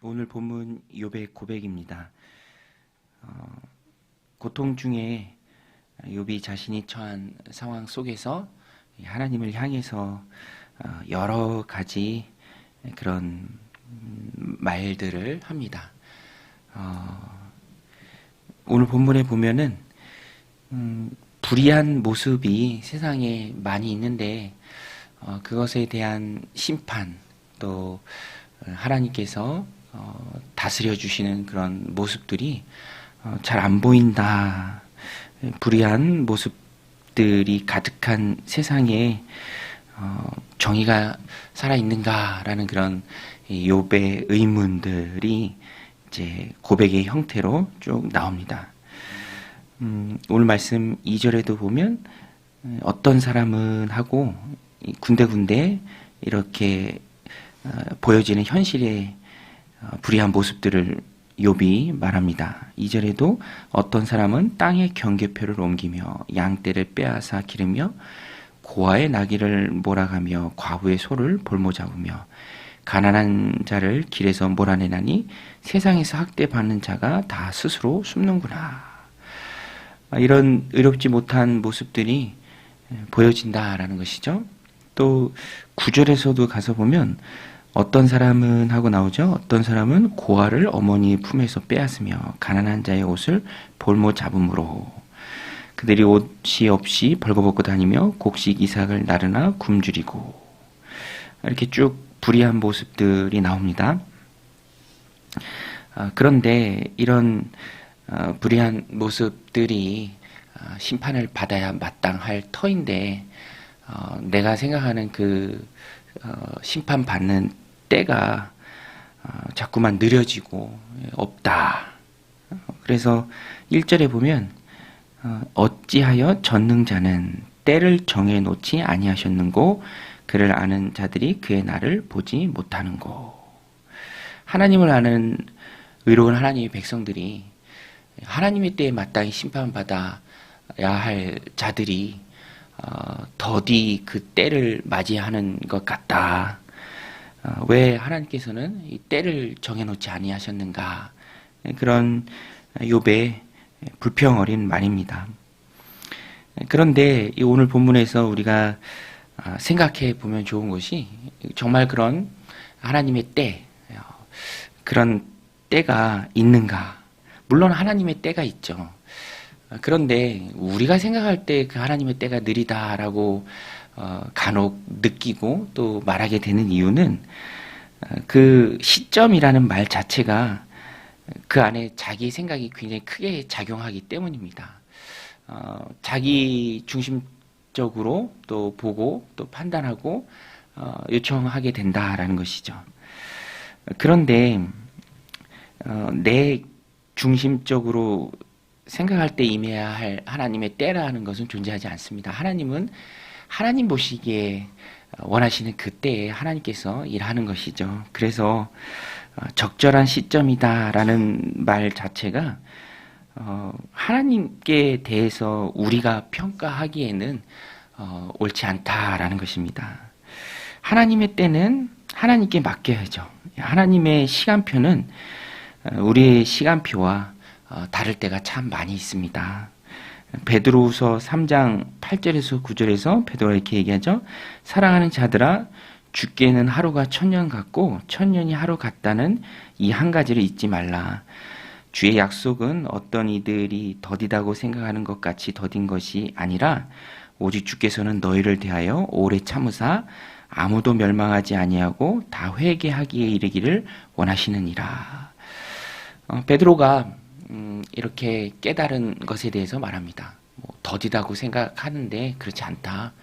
오늘 본문 욥의 고백입니다. 고통 중에 욥이 자신이 처한 상황 속에서 하나님을 향해서 여러 가지 그런 말들을 합니다. 오늘 본문에 보면은 불의한 모습이 세상에 많이 있는데 그것에 대한 심판 또 하나님께서 다스려 주시는 그런 모습들이 잘 안 보인다. 불의한 모습들이 가득한 세상에 정의가 살아있는가라는 그런 욥의 의문들이 이제 고백의 형태로 쭉 나옵니다. 오늘 말씀 2절에도 보면 어떤 사람은 하고 군데군데 이렇게 보여지는 현실의 불의한 모습들을 욥이 말합니다. 2절에도 어떤 사람은 땅에 경계표를 옮기며 양떼를 빼앗아 기르며 고아의 나귀를 몰아가며 과부의 소를 볼모 잡으며 가난한 자를 길에서 몰아내나니 세상에서 학대받는 자가 다 스스로 숨는구나. 이런 의롭지 못한 모습들이 보여진다라는 것이죠. 또 9절에서도 가서 보면 어떤 사람은 하고 나오죠. 어떤 사람은 고아를 어머니 품에서 빼앗으며 가난한 자의 옷을 볼모 잡음으로 그들이 옷이 없이 벌거벗고 다니며 곡식 이삭을 나르나 굶주리고 이렇게 쭉 불의한 모습들이 나옵니다. 그런데 이런 불의한 모습들이 심판을 받아야 마땅할 터인데 내가 생각하는 그 심판받는 때가 자꾸만 느려지고 없다. 그래서 1절에 보면 어찌하여 전능자는 때를 정해놓지 아니하셨는고 그를 아는 자들이 그의 날을 보지 못하는고. 하나님을 아는 의로운 하나님의 백성들이 하나님의 때에 마땅히 심판받아야 할 자들이 더디 그 때를 맞이하는 것 같다. 왜 하나님께서는 이 때를 정해놓지 아니하셨는가? 그런 욥의 불평 어린 말입니다. 그런데 이 오늘 본문에서 우리가 생각해 보면 좋은 것이 정말 그런 하나님의 때, 그런 때가 있는가? 물론 하나님의 때가 있죠. 그런데 우리가 생각할 때 그 하나님의 때가 느리다라고 간혹 느끼고 또 말하게 되는 이유는 그 시점이라는 말 자체가 그 안에 자기 생각이 굉장히 크게 작용하기 때문입니다. 자기 중심적으로 또 보고 또 판단하고 요청하게 된다라는 것이죠. 그런데 내 중심적으로 생각할 때 임해야 할 하나님의 때라는 것은 존재하지 않습니다. 하나님은 하나님 보시기에 원하시는 그때에 하나님께서 일하는 것이죠. 그래서 적절한 시점이다라는 말 자체가 하나님께 대해서 우리가 평가하기에는 옳지 않다라는 것입니다. 하나님의 때는 하나님께 맡겨야죠. 하나님의 시간표는 우리의 시간표와 다를 때가 참 많이 있습니다. 베드로후서 3장 8절에서 9절에서 베드로가 이렇게 얘기하죠. 사랑하는 자들아 주께는 하루가 천년 같고 천년이 하루 같다는 이 한 가지를 잊지 말라. 주의 약속은 어떤 이들이 더디다고 생각하는 것 같이 더딘 것이 아니라 오직 주께서는 너희를 대하여 오래 참으사 아무도 멸망하지 아니하고 다 회개하기에 이르기를 원하시느니라. 베드로가 이렇게 깨달은 것에 대해서 말합니다. 더디다고 생각하는데 그렇지 않다.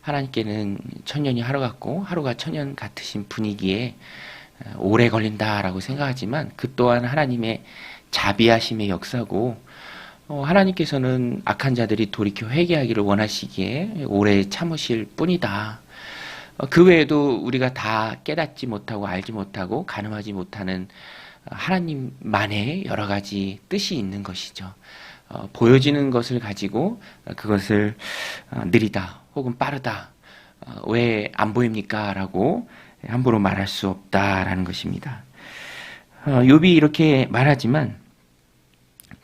하나님께는 천년이 하루 같고 하루가 천년 같으신 분위기에 오래 걸린다라고 생각하지만 그 또한 하나님의 자비하심의 역사고 하나님께서는 악한 자들이 돌이켜 회개하기를 원하시기에 오래 참으실 뿐이다. 그 외에도 우리가 다 깨닫지 못하고 알지 못하고 가늠하지 못하는 하나님만의 여러 가지 뜻이 있는 것이죠. 보여지는 것을 가지고 그것을 느리다 혹은 빠르다 왜 안 보입니까? 라고 함부로 말할 수 없다라는 것입니다. 욥이 이렇게 말하지만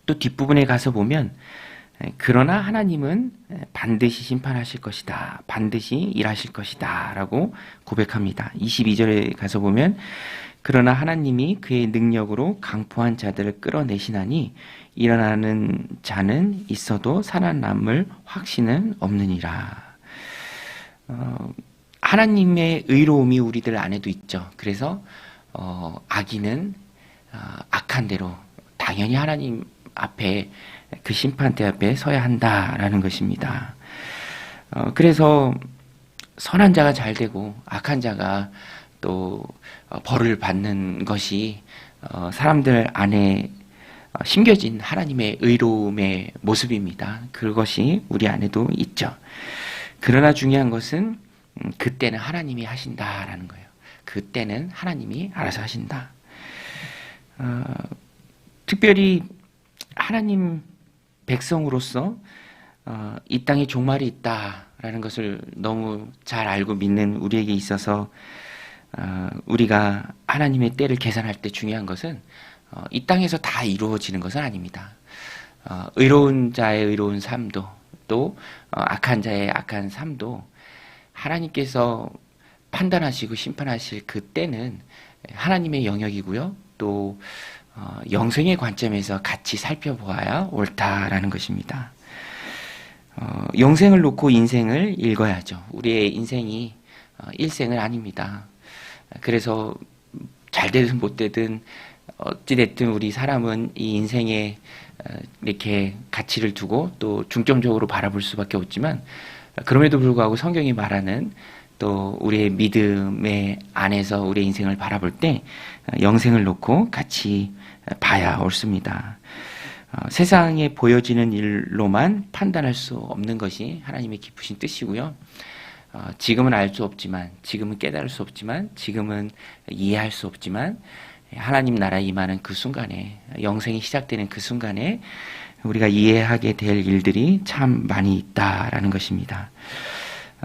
또 뒷부분에 가서 보면 그러나 하나님은 반드시 심판하실 것이다. 반드시 일하실 것이다. 라고 고백합니다. 22절에 가서 보면 그러나 하나님이 그의 능력으로 강포한 자들을 끌어내시나니 일어나는 자는 있어도 살아남을 확신은 없느니라. 하나님의 의로움이 우리들 안에도 있죠. 그래서 악인은 악한 대로 당연히 하나님 앞에 그 심판대 앞에 서야 한다라는 것입니다. 그래서 선한 자가 잘 되고 악한 자가 또 벌을 받는 것이 사람들 안에 심겨진 하나님의 의로움의 모습입니다. 그것이 우리 안에도 있죠. 그러나 중요한 것은 그때는 하나님이 하신다라는 거예요. 그때는 하나님이 알아서 하신다. 특별히 하나님 백성으로서 이 땅에 종말이 있다라는 것을 너무 잘 알고 믿는 우리에게 있어서 우리가 하나님의 때를 계산할 때 중요한 것은 이 땅에서 다 이루어지는 것은 아닙니다. 의로운 자의 의로운 삶도 또 악한 자의 악한 삶도 하나님께서 판단하시고 심판하실 그때는 하나님의 영역이고요. 또 영생의 관점에서 같이 살펴보아야 옳다라는 것입니다. 영생을 놓고 인생을 읽어야죠. 우리의 인생이 일생은 아닙니다. 그래서 잘 되든 못 되든 어찌됐든 우리 사람은 이 인생에 이렇게 가치를 두고 또 중점적으로 바라볼 수밖에 없지만 그럼에도 불구하고 성경이 말하는 또 우리의 믿음의 안에서 우리의 인생을 바라볼 때 영생을 놓고 같이 봐야 옳습니다. 세상에 보여지는 일로만 판단할 수 없는 것이 하나님의 깊으신 뜻이고요. 지금은 알 수 없지만, 지금은 깨달을 수 없지만, 지금은 이해할 수 없지만 하나님 나라에 임하는 그 순간에, 영생이 시작되는 그 순간에 우리가 이해하게 될 일들이 참 많이 있다라는 것입니다.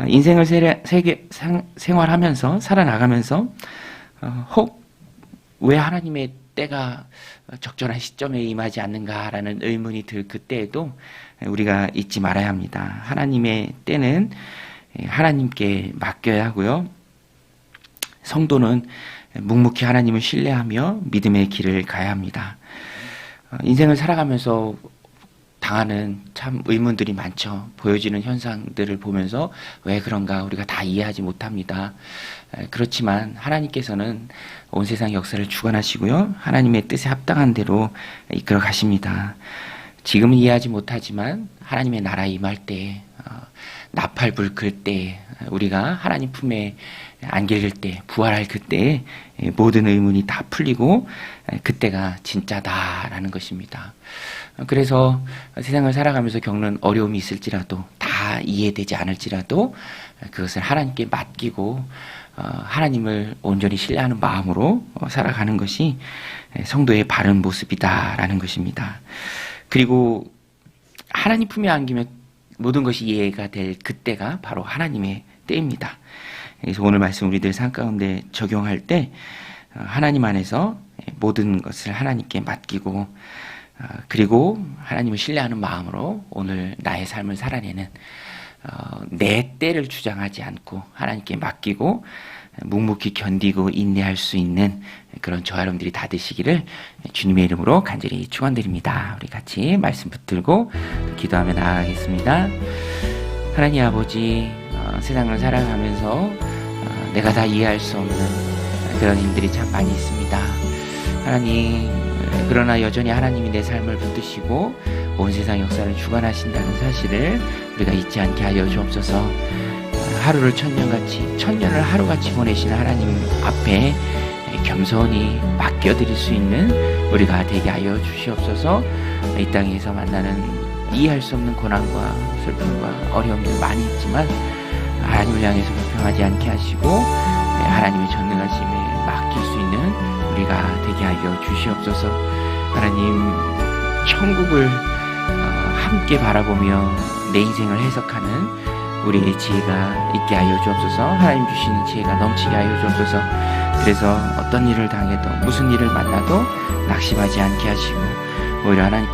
인생을 생활하면서 살아나가면서 혹 왜 하나님의 때가 적절한 시점에 임하지 않는가라는 의문이 들 그때에도 우리가 잊지 말아야 합니다. 하나님의 때는 하나님께 맡겨야 하고요. 성도는 묵묵히 하나님을 신뢰하며 믿음의 길을 가야 합니다. 인생을 살아가면서 당하는 참 의문들이 많죠. 보여지는 현상들을 보면서 왜 그런가 우리가 다 이해하지 못합니다. 그렇지만 하나님께서는 온 세상 역사를 주관하시고요. 하나님의 뜻에 합당한 대로 이끌어 가십니다. 지금은 이해하지 못하지만 하나님의 나라에 임할 때, 나팔 불 그때, 우리가 하나님 품에 안길 때, 부활할 그때 모든 의문이 다 풀리고 그때가 진짜다라는 것입니다. 그래서 세상을 살아가면서 겪는 어려움이 있을지라도 다 이해되지 않을지라도 그것을 하나님께 맡기고 하나님을 온전히 신뢰하는 마음으로 살아가는 것이 성도의 바른 모습이다라는 것입니다. 그리고 하나님 품에 안기면 모든 것이 이해가 될 그때가 바로 하나님의 때입니다. 그래서 오늘 말씀 우리들 삶 가운데 적용할 때 하나님 안에서 모든 것을 하나님께 맡기고 그리고 하나님을 신뢰하는 마음으로 오늘 나의 삶을 살아내는 내 때를 주장하지 않고 하나님께 맡기고 묵묵히 견디고 인내할 수 있는 그런 저와 여러분들이 다 되시기를 주님의 이름으로 간절히 축원드립니다. 우리 같이 말씀 붙들고 기도하며 나아가겠습니다. 하나님 아버지, 세상을 살아가면서 내가 다 이해할 수 없는 그런 일들이 참 많이 있습니다. 하나님, 그러나 여전히 하나님이 내 삶을 붙드시고 온 세상 역사를 주관하신다는 사실을 우리가 잊지 않게 하여 주옵소서. 하루를 천년을 하루같이 보내시는 하나님 앞에 겸손히 맡겨드릴 수 있는 우리가 되게 하여 주시옵소서. 이 땅에서 만나는 이해할 수 없는 고난과 슬픔과 어려움들 많이 있지만 하나님을 향해서 불평하지 않게 하시고 하나님의 전능하심에 맡길 수 있는 우리가 되게 하여 주시옵소서. 하나님, 천국을 함께 바라보며 내 인생을 해석하는 우리의 지혜가 있게 하여 주옵소서. 하나님 주시는 지혜가 넘치게 하여 주옵소서. 그래서 어떤 일을 당해도 무슨 일을 만나도 낙심하지 않게 하시고 오히려 하나님께